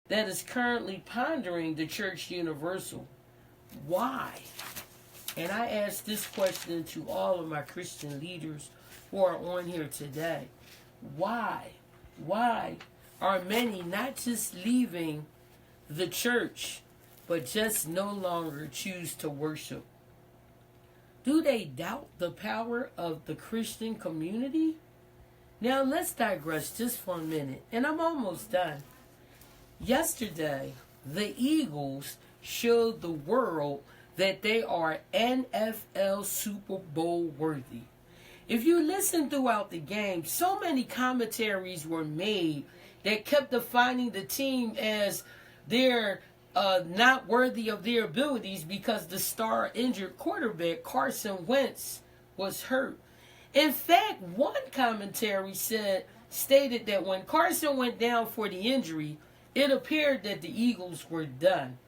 that is currently pondering the church universal. Why? And I ask this question to all of my Christian leaders who are on here today. Why? Why are many not just leaving the church, but just no longer choose to worship? Do they doubt the power of the Christian community? Now let's digress just for a minute, and I'm almost done. Yesterday, the Eagles showed the world that they are NFL Super Bowl worthy. If you listen throughout the game, so many commentaries were made that kept defining the team as they're not worthy of their abilities because the star injured quarterback Carson Wentz was hurt. In fact, one commentary stated that when Carson went down for the injury, it appeared that the Eagles were done.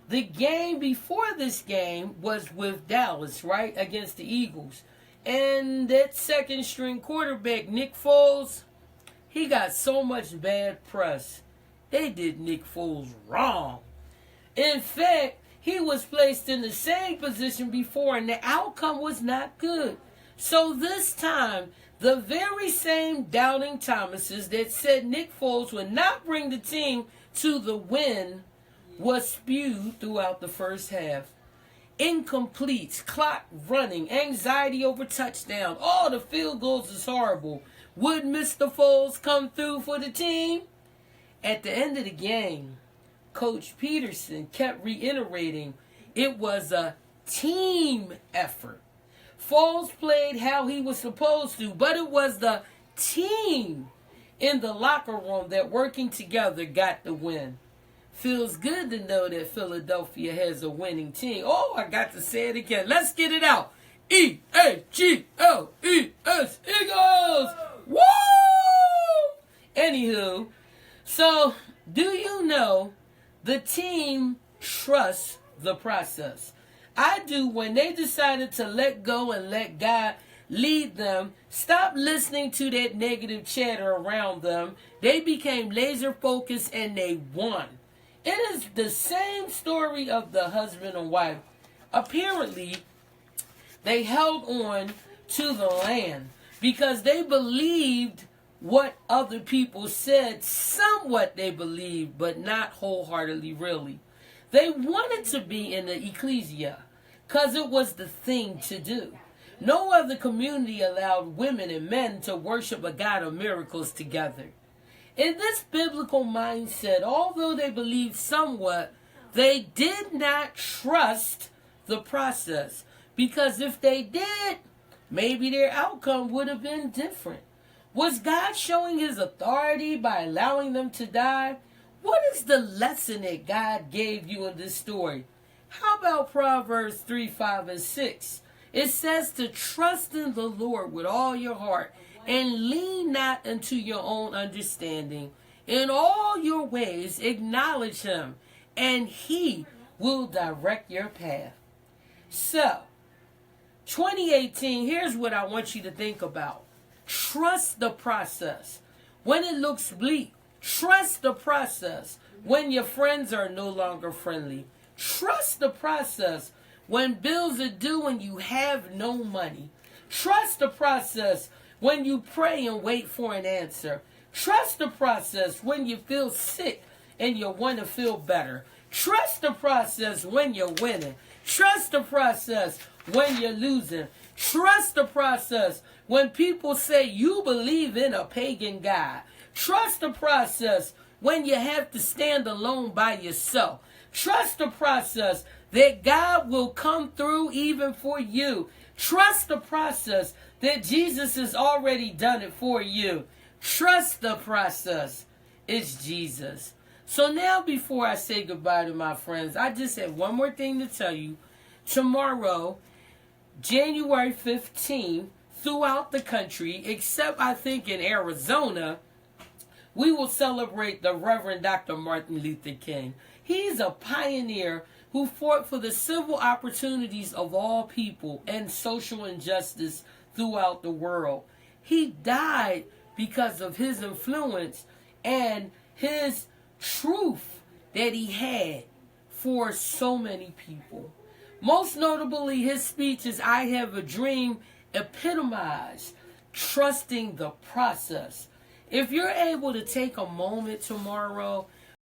The game before this game was with Dallas, right, against the Eagles. And that second string quarterback, Nick Foles, he got so much bad press. They did Nick Foles wrong. In fact, he was placed in the same position before and the outcome was not good. So this time, the very same doubting Thomases that said Nick Foles would not bring the team to the win was spewed throughout the first half. Incompletes, clock running, anxiety over touchdown. Oh, the field goals is horrible. Would Mr. Foles come through for the team? At the end of the game, Coach Peterson kept reiterating it was a team effort. Foles played how he was supposed to, but it was the team in the locker room that working together got the win. Feels good to know that Philadelphia has a winning team. Oh, I got to say it again. Let's get it out. E-A-G-L-E-S, Eagles! Woo! Anywho, so do you know the team trusts the process? I do. When they decided to let go and let God lead them, stop listening to that negative chatter around them, they became laser focused and they won. It is the same story of the husband and wife. Apparently, they held on to the land because they believed what other people said. Somewhat they believed, but not wholeheartedly, really. They wanted to be in the ecclesia because it was the thing to do. No other community allowed women and men to worship a God of miracles together. In this biblical mindset, although they believed somewhat, they did not trust the process. Because if they did, maybe their outcome would have been different. Was God showing his authority by allowing them to die? What is the lesson that God gave you in this story? How about Proverbs 3, 5, and 6? It says to trust in the Lord with all your heart and lean not unto your own understanding. In all your ways acknowledge him, and he will direct your path. So, 2018, here's what I want you to think about. Trust the process. When it looks bleak, trust the process. When your friends are no longer friendly, trust the process. When bills are due and you have no money, trust the process. When you pray and wait for an answer, trust the process. When you feel sick and you want to feel better, trust the process. When you're winning, trust the process. When you're losing, trust the process. When people say you believe in a pagan God, trust the process. When you have to stand alone by yourself, trust the process that God will come through even for you. Trust the process that Jesus has already done it for you. Trust the process. It's Jesus. So now before I say goodbye to my friends, I just have one more thing to tell you. Tomorrow, January 15th, throughout the country, except I think in Arizona, we will celebrate the Reverend Dr. Martin Luther King. He's a pioneer who fought for the civil opportunities of all people and social injustice throughout the world. He died because of his influence and his truth that he had for so many people. Most notably, his speeches, I Have a Dream, epitomize trusting the process. If you're able to take a moment tomorrow